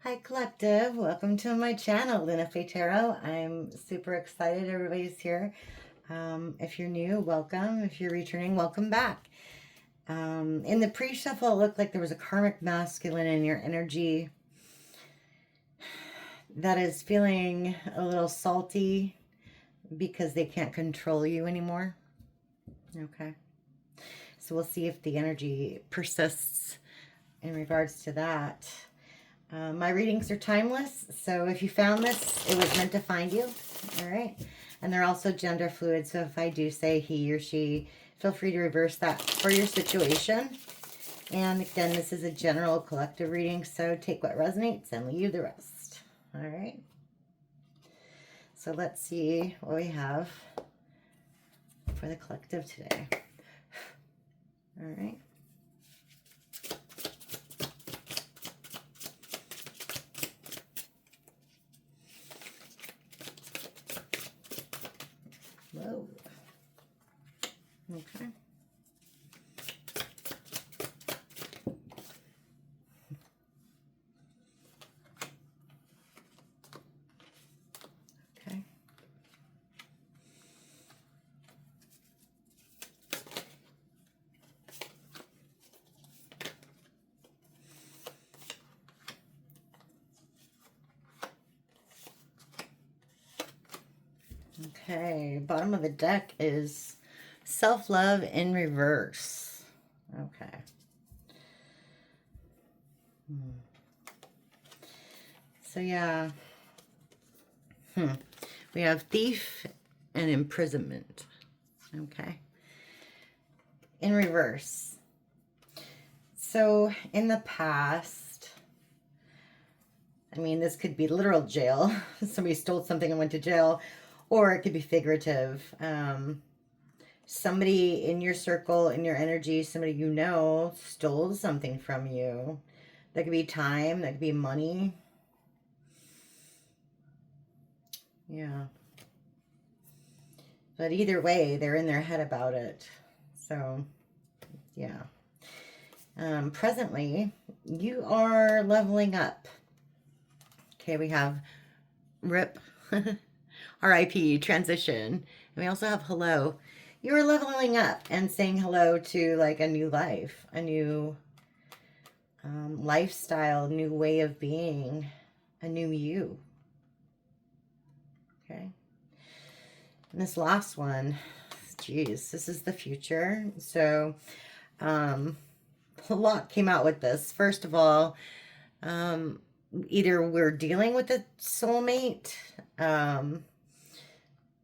Hi Collective, welcome to my channel, LunaFae Tarot. I'm super excited everybody's here. If you're new, welcome. If you're returning, welcome back. In the pre-shuffle, it looked like there was a karmic masculine in your energy that is feeling a little salty because they can't control you anymore. Okay. So we'll see if the energy persists in regards to that. My readings are timeless, so if you found this, it was meant to find you, all right? And they're also gender fluid, so if I do say he or she, feel free to reverse that for your situation. And again, this is a general collective reading, so take what resonates and leave the rest, all right? So let's see what we have for the collective today. All right. Whoa. Okay. Okay. Okay, bottom of the deck is self-love in reverse. Okay. So yeah. We have thief and imprisonment. Okay. In reverse. So in the past, I mean, this could be literal jail. Somebody stole something and went to jail. Or it could be figurative. Somebody in your circle, in your energy, somebody you know, stole something from you. That could be time, that could be money. Yeah. But either way, they're in their head about it. So, yeah. Presently, you are leveling up. Okay, we have RIP, RIP, transition. And we also have hello. You are leveling up and saying hello to like a new life, a new lifestyle, new way of being, a new you. Okay. And this last one, geez, this is the future. So, a lot came out with this. First of all, either we're dealing with a soulmate,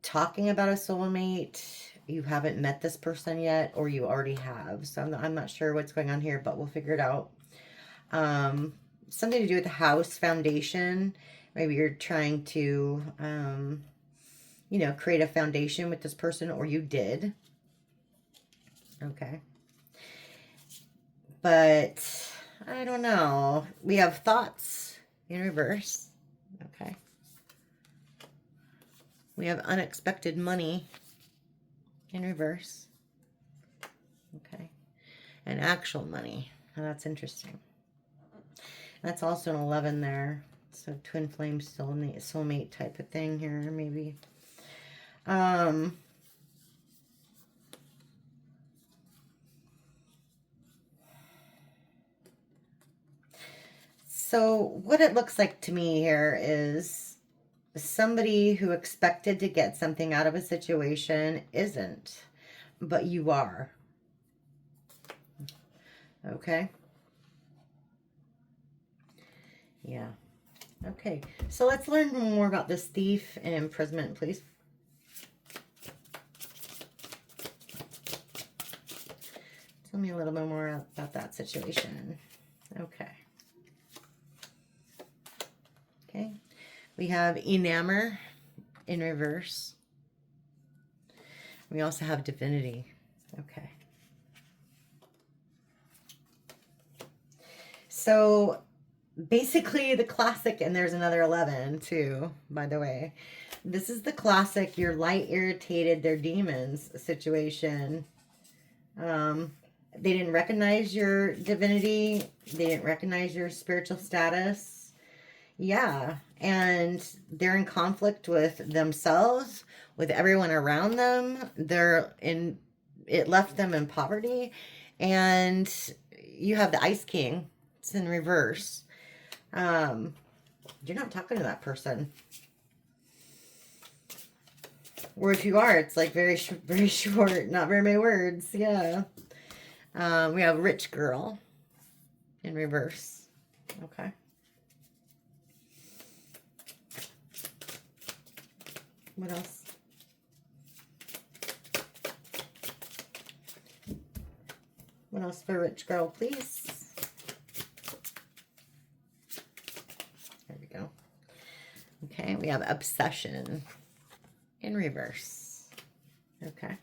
talking about a soulmate, you haven't met this person yet, or you already have. So I'm not sure what's going on here, but we'll figure it out. Something to do with the house foundation. Maybe you're trying to, you know, create a foundation with this person, or you did. Okay. But I don't know. We have thoughts in reverse. Okay. We have unexpected money in reverse. Okay. And actual money. Now that's interesting. That's also an 11 there. So twin flame soulmate type of thing here, maybe. So what it looks like to me here is somebody who expected to get something out of a situation isn't, but you are. Okay. Yeah. Okay. So let's learn more about this thief and imprisonment, please. Tell me a little bit more about that situation. Okay. Okay. We have enamor in reverse. We also have divinity. Okay. So basically the classic, and there's another 11 too, by the way. This is the classic, your light irritated their demons situation. They didn't recognize your divinity. They didn't recognize your spiritual status. Yeah. And they're in conflict with themselves, with everyone around them. It left them in poverty. And you have the Ice King. It's in reverse. Um, you're not talking to that person. Or if you are, it's like very short, not very many words. Yeah. We have Rich Girl in reverse. Okay. What else? What else for Rich Girl, please? There we go. Okay, we have Obsession in reverse. Okay.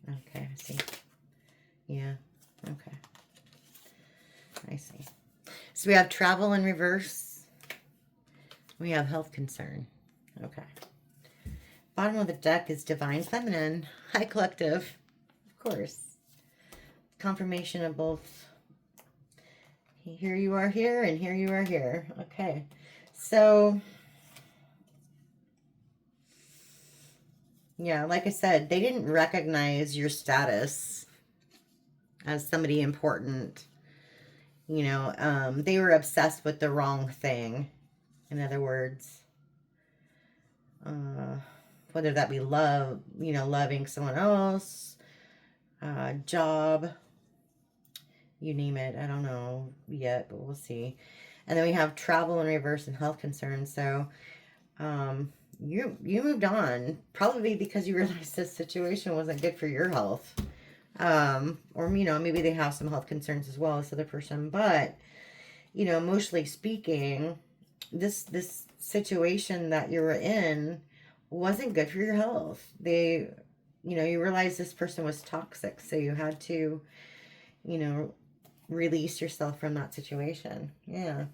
Okay, I see. Yeah, okay. I see. So we have Travel in reverse. We have Health Concern. Okay. Bottom of the deck is Divine Feminine. Hi, Collective. Of course. Confirmation of both. Here you are here, and here you are here. Okay. So, yeah, like I said, they didn't recognize your status as somebody important. You know, they were obsessed with the wrong thing. In other words, whether that be love, you know, loving someone else, job, you name it. I don't know yet, but we'll see. And then we have Travel in reverse and Health concerns. So, you moved on, probably because you realized this situation wasn't good for your health. Or, you know, maybe they have some health concerns as well, this other person. But, you know, emotionally speaking, this situation that you were in wasn't good for your health. You know, you realized this person was toxic, so you had to, you know, release yourself from that situation. Yeah.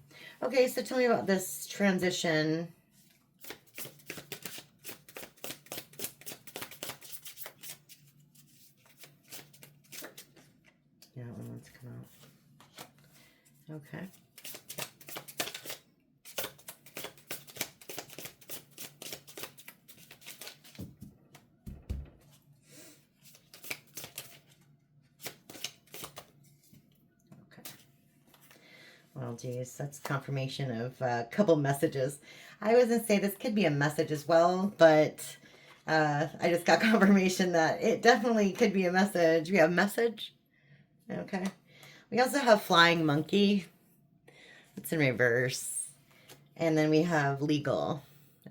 Okay, so tell me about this transition. Yeah, that one wants to come out. Okay. Well, geez, that's confirmation of a couple messages. I was going to say this could be a message as well, but I just got confirmation that it definitely could be a message. We have message. Okay. We also have Flying Monkey. It's in reverse. And then we have Legal.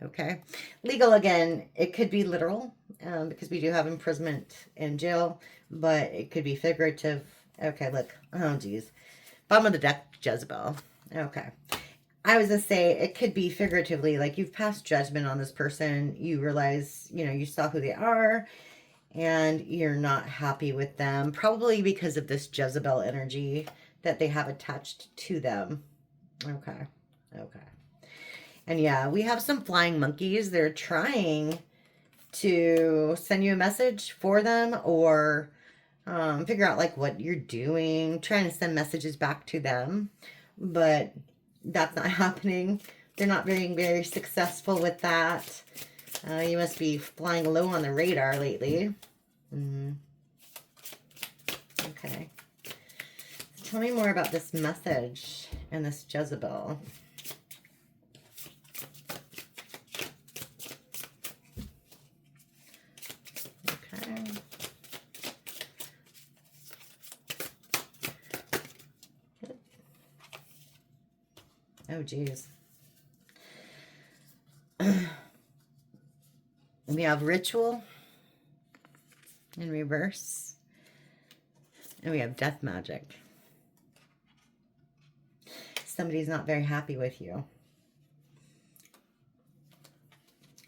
Okay. Legal, again, it could be literal because we do have imprisonment in jail, but it could be figurative. Okay, look. Oh, geez. Bottom of the deck, Jezebel. Okay. I was going to say it could be figuratively, like you've passed judgment on this person. You realize, you know, you saw who they are and you're not happy with them. Probably because of this Jezebel energy that they have attached to them. Okay. Okay. And yeah, we have some flying monkeys. They're trying to send you a message for them or figure out like what you're doing, trying to send messages back to them, but that's not happening. They're not being very successful with that. You must be flying low on the radar lately. Okay. Tell me more about this message and this Jezebel. Oh, geez. We have Ritual in reverse. And we have Death Magic. Somebody's not very happy with you.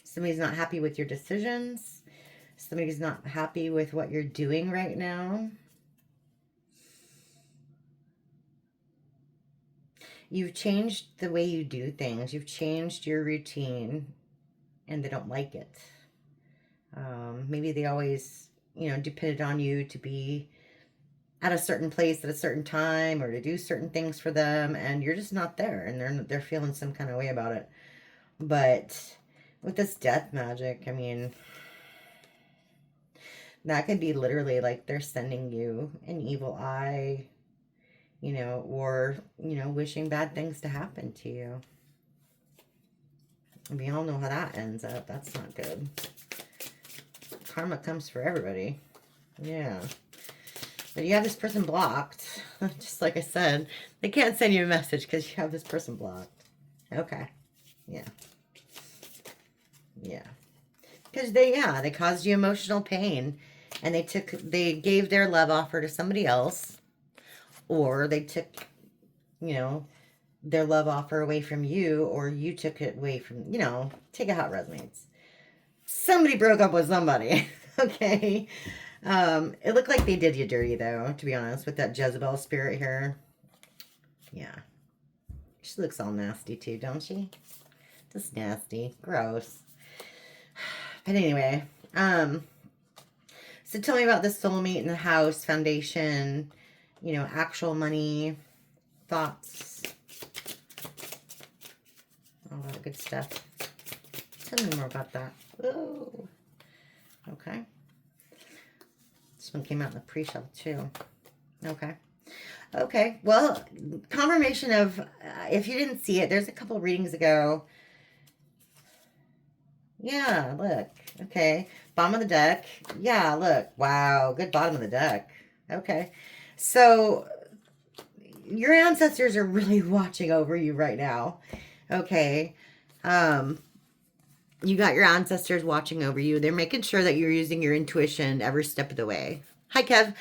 Somebody's not happy with your decisions. Somebody's not happy with what you're doing right now. You've changed the way you do things. You've changed your routine and they don't like it. Maybe they always, you know, depended on you to be at a certain place at a certain time or to do certain things for them, and you're just not there, and they're feeling some kind of way about it. But with this death magic, I mean, that could be literally like they're sending you an evil eye, or, wishing bad things to happen to you. We all know how that ends up. That's not good. Karma comes for everybody. Yeah. But you have this person blocked. Just like I said, they can't send you a message because you have this person blocked. Okay. Yeah. Yeah. Because they caused you emotional pain, and they gave their love offer to somebody else, or they took, their love offer away from you, or you took it away from, take it how it resonates. Somebody broke up with somebody. Okay. It looked like they did you dirty, though, to be honest, with that Jezebel spirit here. Yeah. She looks all nasty, too, don't she? Just nasty. Gross. But anyway, so tell me about the soulmate in the house, foundation, actual money, thoughts, all that good stuff. Tell me more about that. Oh, okay. This one came out in the pre-shelf too. Okay. Okay. Well, confirmation of, if you didn't see it, there's a couple readings ago. Yeah, look. Okay. Bottom of the deck. Yeah, look. Wow. Good bottom of the deck. Okay. So your ancestors are really watching over you right now. Okay. You got your ancestors watching over you. They're making sure that you're using your intuition every step of the way. Hi, Kev.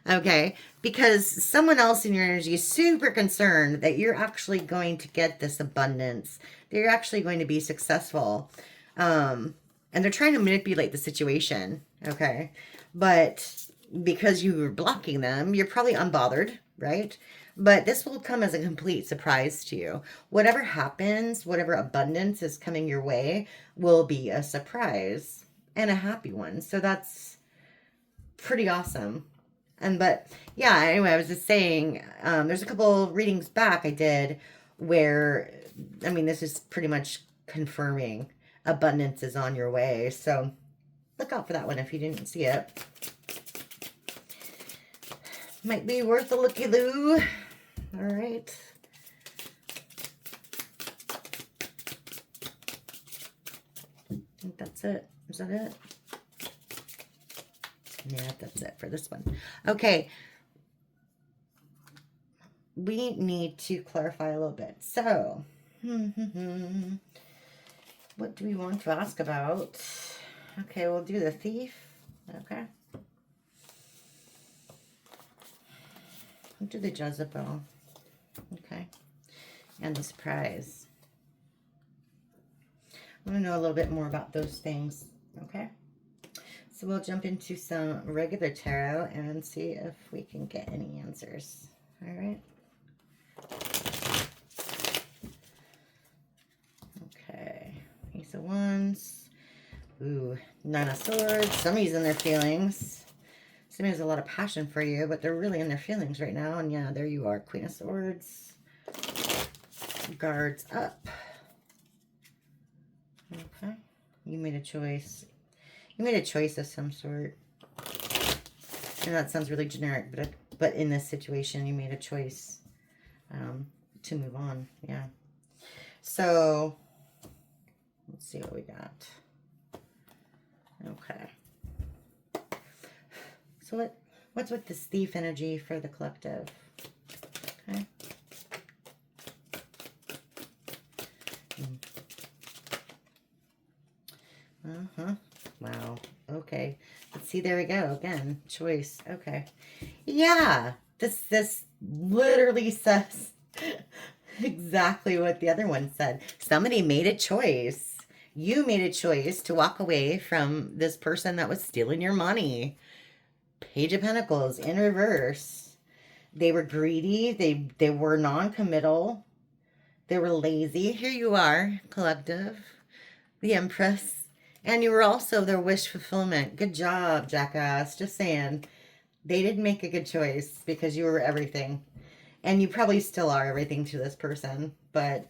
Okay. Because someone else in your energy is super concerned that you're actually going to get this abundance, that you're actually going to be successful. And they're trying to manipulate the situation. Okay. But because you were blocking them, you're probably unbothered, right? But this will come as a complete surprise to you. Whatever happens, whatever abundance is coming your way will be a surprise and a happy one. So that's pretty awesome. But yeah, anyway, I was just saying, there's a couple readings back I did where, I mean, this is pretty much confirming abundance is on your way. So look out for that one if you didn't see it. Might be worth a looky-loo. All right. I think that's it. Is that it? Yeah, that's it for this one. Okay. We need to clarify a little bit. So, what do we want to ask about? Okay, we'll do the thief. Okay. We'll do the Jezebel. Okay. And the surprise. I want to know a little bit more about those things. Okay. So we'll jump into some regular tarot and see if we can get any answers. All right. Okay. Ace of Wands. Ooh, Nine of Swords. Somebody's in their feelings. Somebody has a lot of passion for you, but they're really in their feelings right now. And yeah, there you are. Queen of Swords. Guards up. Okay. You made a choice. You made a choice of some sort. And that sounds really generic, but in this situation, you made a choice to move on. Yeah. So, let's see what we got. Okay. So what's with this thief energy for the collective? Okay. Uh-huh. Wow. Okay. Let's see. There we go. Again, choice. Okay. Yeah. This literally says exactly what the other one said. Somebody made a choice. You made a choice to walk away from this person that was stealing your money. Page of Pentacles in reverse. They were greedy. They were non-committal. They were lazy. Here you are, collective. The Empress. And you were also their wish fulfillment. Good job, jackass. Just saying. They didn't make a good choice because you were everything. And you probably still are everything to this person. But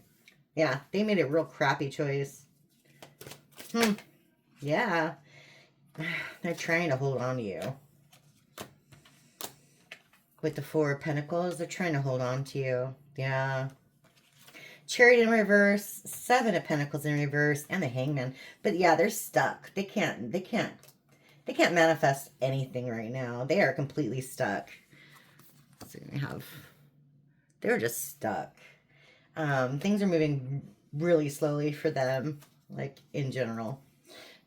yeah, they made a real crappy choice. Yeah. They're trying to hold on to you. With the Four of Pentacles, they're trying to hold on to you. Yeah. Chariot in reverse, Seven of Pentacles in reverse, and the Hangman. But yeah, they're stuck. They can't manifest anything right now. They are completely stuck. So they're just stuck. Things are moving really slowly for them, like in general.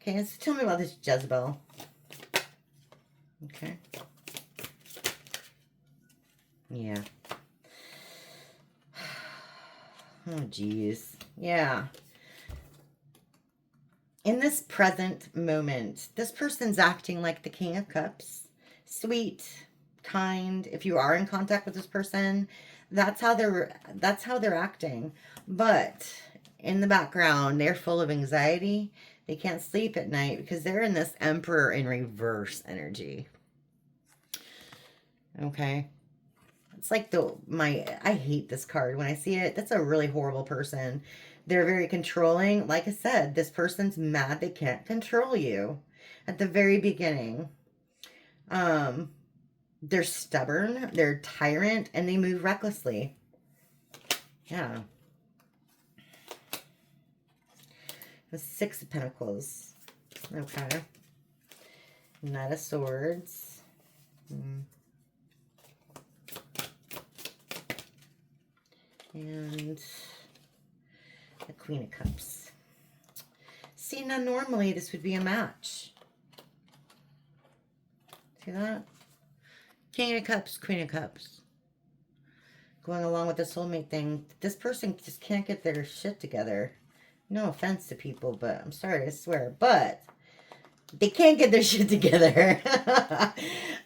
Okay, so tell me about this Jezebel. Okay. Yeah. Oh, geez. Yeah. In this present moment, this person's acting like the King of Cups. Sweet, kind. If you are in contact with this person, that's how they're acting. But in the background, they're full of anxiety. They can't sleep at night because they're in this Emperor in reverse energy. Okay. It's like I hate this card when I see it. That's a really horrible person. They're very controlling. Like I said, this person's mad they can't control you at the very beginning. They're stubborn, they're tyrant, and they move recklessly. Yeah. The Six of Pentacles. Okay. Knight of Swords. And the Queen of Cups. See, now normally this would be a match. See that? King of Cups, Queen of Cups. Going along with the soulmate thing. This person just can't get their shit together. No offense to people, but I'm sorry, I swear. But they can't get their shit together.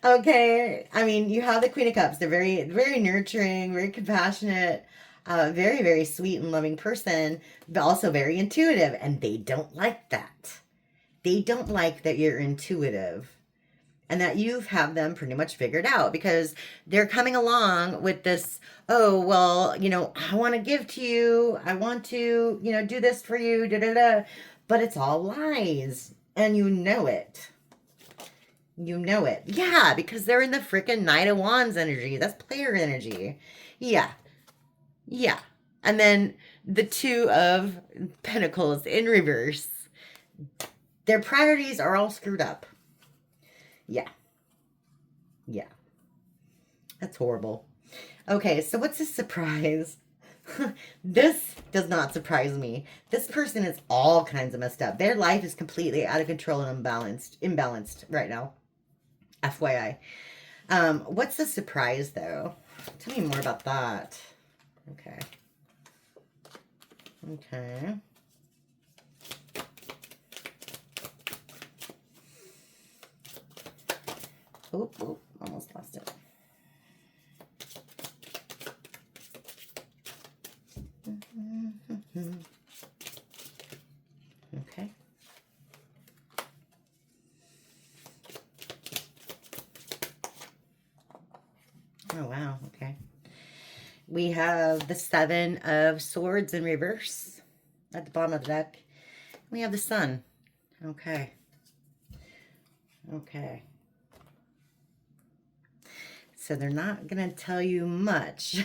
Okay? I mean, you have the Queen of Cups. They're very, very nurturing, very compassionate, very, very sweet and loving person, but also very intuitive. And they don't like that. They don't like that you're intuitive and that you have them pretty much figured out because they're coming along with this, oh, well, you know, I want to give to you. I want to, you know, do this for you, da da da. But it's all lies. And you know it. You know it. Yeah, because they're in the freaking Knight of Wands energy. That's player energy. Yeah. Yeah. And then the Two of Pentacles in reverse. Their priorities are all screwed up. Yeah. Yeah. That's horrible. Okay, so what's the surprise? This does not surprise me. This person is all kinds of messed up. Their life is completely out of control and imbalanced right now. FYI. What's the surprise, though? Tell me more about that. Okay. Okay. Oh, almost lost it. Okay. Oh, wow. Okay. We have the Seven of Swords in reverse at the bottom of the deck. We have the Sun. Okay. Okay. So they're not going to tell you much.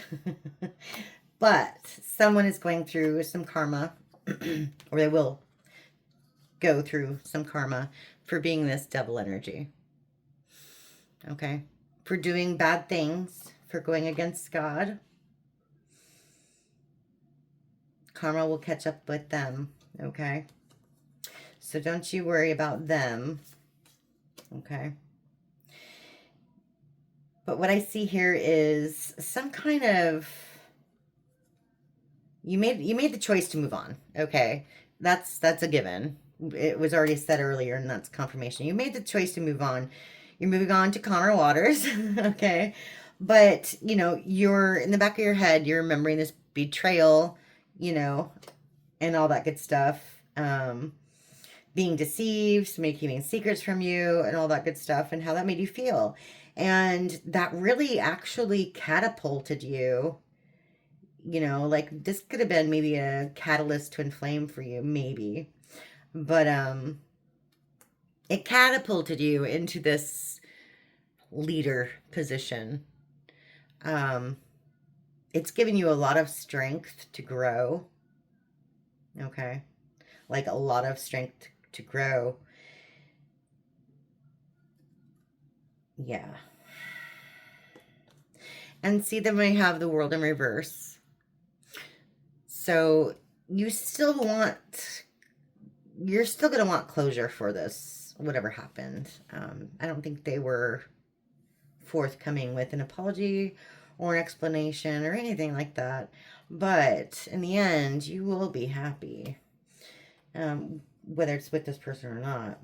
But someone is going through some karma, or they will go through some karma for being this devil energy. Okay? For doing bad things, for going against God. Karma will catch up with them. Okay? So don't you worry about them. Okay? But what I see here is some kind of... You made the choice to move on. Okay? That's a given. It was already said earlier, and that's confirmation. You made the choice to move on. You're moving on to calmer waters. Okay? But, you know, you're in the back of your head, you're remembering this betrayal, you know, and all that good stuff. Being deceived, somebody keeping secrets from you, and all that good stuff, and how that made you feel. And that really actually catapulted you. You know, like this could have been maybe a catalyst to inflame for you, maybe. But it catapulted you into this leader position. Um, it's given you a lot of strength to grow. Okay. Like a lot of strength to grow. Yeah. And see, then we have the world in reverse. So you still want, you're still going to want closure for this, whatever happened. I don't think they were forthcoming with an apology or an explanation or anything like that. But in the end, you will be happy, whether it's with this person or not.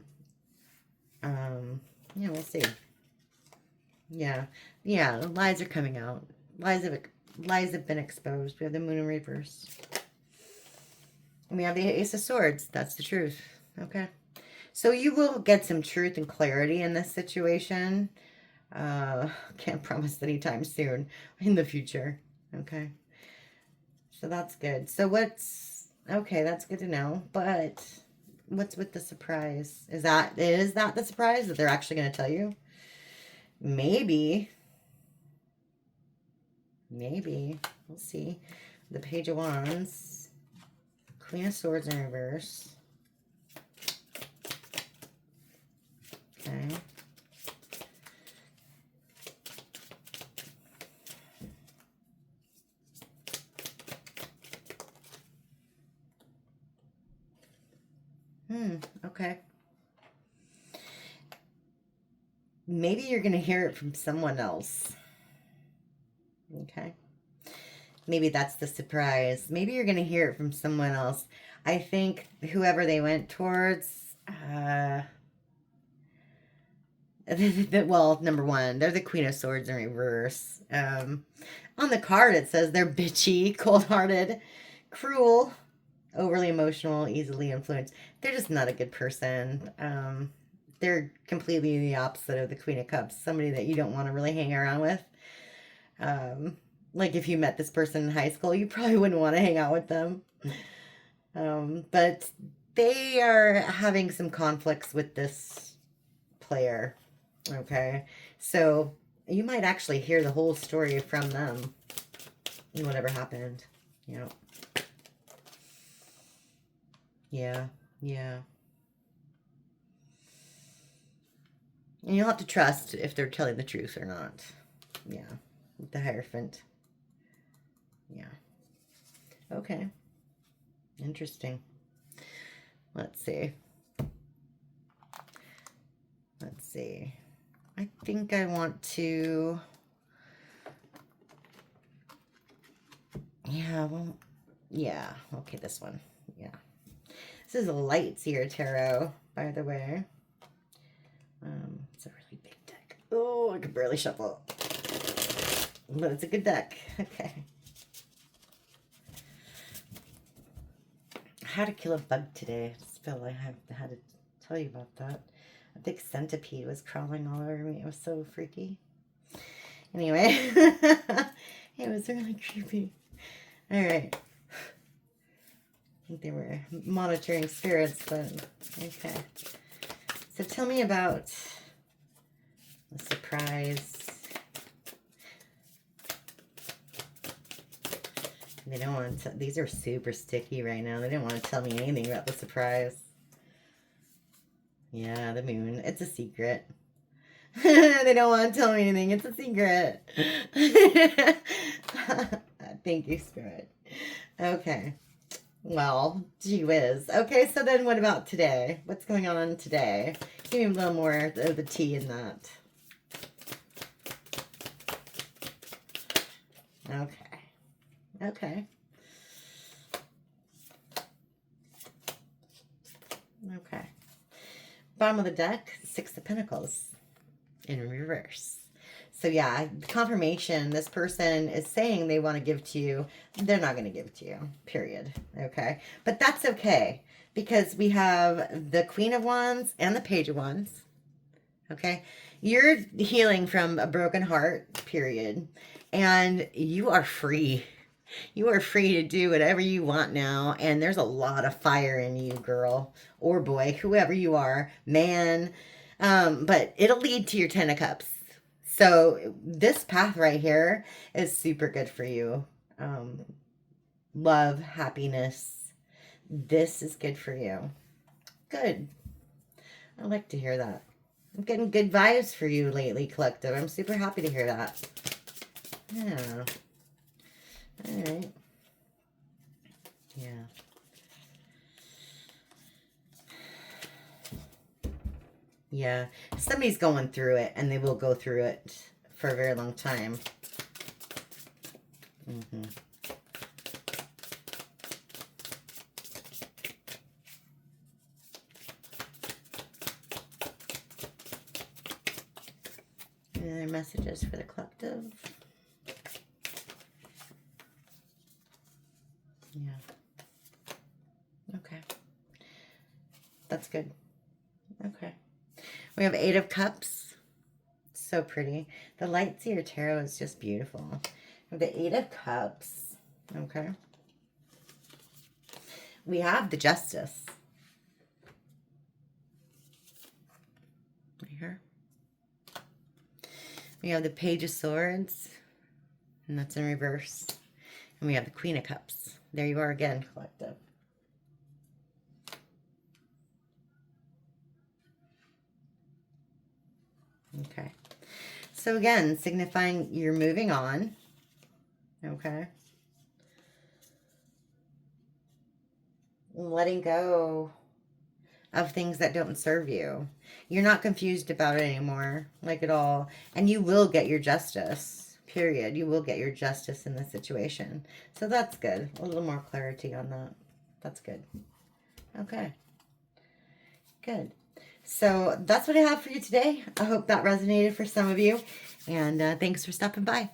Yeah, we'll see. Yeah, yeah, lies are coming out. Lies have been exposed. We have the moon in reverse. And we have the Ace of Swords. That's the truth. Okay. So you will get some truth and clarity in this situation. Can't promise anytime soon in the future. Okay. So that's good. So okay, that's good to know. But what's with the surprise? Is that the surprise that they're actually going to tell you? Maybe. We'll see. The Page of Wands. Queen of Swords in reverse. Okay. Okay. Maybe you're going to hear it from someone else. Okay. Maybe that's the surprise. Maybe you're going to hear it from someone else. I think whoever they went towards, well, number one, they're the Queen of Swords in reverse. On the card, it says they're bitchy, cold-hearted, cruel, overly emotional, easily influenced. They're just not a good person. They're completely the opposite of the Queen of Cups. Somebody that you don't want to really hang around with. Like if you met this person in high school, you probably wouldn't want to hang out with them. But they are having some conflicts with this player. Okay. So you might actually hear the whole story from them. Whatever happened. You know. Yeah. Yeah. And you'll have to trust if they're telling the truth or not. Yeah. The Hierophant. Yeah. Okay. Interesting. Let's see. I think I want to... Yeah, well... Yeah. Okay, this one. Yeah. This is a Lightseer Tarot, by the way. It's a really big deck. Oh, I can barely shuffle. But it's a good deck. Okay. How to kill a bug today. I just felt like I had to tell you about that. A big centipede was crawling all over me. It was so freaky. Anyway. It was really creepy. Alright. I think they were monitoring spirits, but okay. So tell me about the surprise. They don't want to, these are super sticky right now. They didn't want to tell me anything about the surprise. Yeah, the moon. It's a secret. They don't want to tell me anything. It's a secret. Thank you, Spirit. Okay. Well, gee whiz. Okay, so then what about today? What's going on today? Give me a little more of the tea in that. Okay. Okay. Okay. Bottom of the deck, Six of Pentacles in reverse. So yeah, confirmation, this person is saying they want to give to you. They're not going to give to you, period. Okay. But that's okay because we have the Queen of Wands and the Page of Wands. Okay. You're healing from a broken heart, period. And you are free. You are free to do whatever you want now. And there's a lot of fire in you, girl or boy, whoever you are, man. But it'll lead to your 10 of Cups. So this path right here is super good for you. Um, Love, happiness. This is good for you. Good. I like to hear that. I'm getting good vibes for you lately, Collective. I'm super happy to hear that. Yeah. All right. Yeah. Yeah. Somebody's going through it, and they will go through it for a very long time. Mm-hmm. Any other messages for the collective? Yeah. Okay. That's good. Okay. We have 8 of Cups. So pretty. The Light Seer Tarot is just beautiful. The 8 of Cups. Okay. We have the Justice. Right here. We have the Page of Swords. And that's in reverse. And we have the Queen of Cups. There you are again, collective. Okay. So again, signifying you're moving on. Okay. Letting go of things that don't serve you. You're not confused about it anymore, like at all. And you will get your justice, period. You will get your justice in this situation. So that's good. A little more clarity on that. That's good. Okay. Good. So that's what I have for you today. I hope that resonated for some of you. And thanks for stopping by.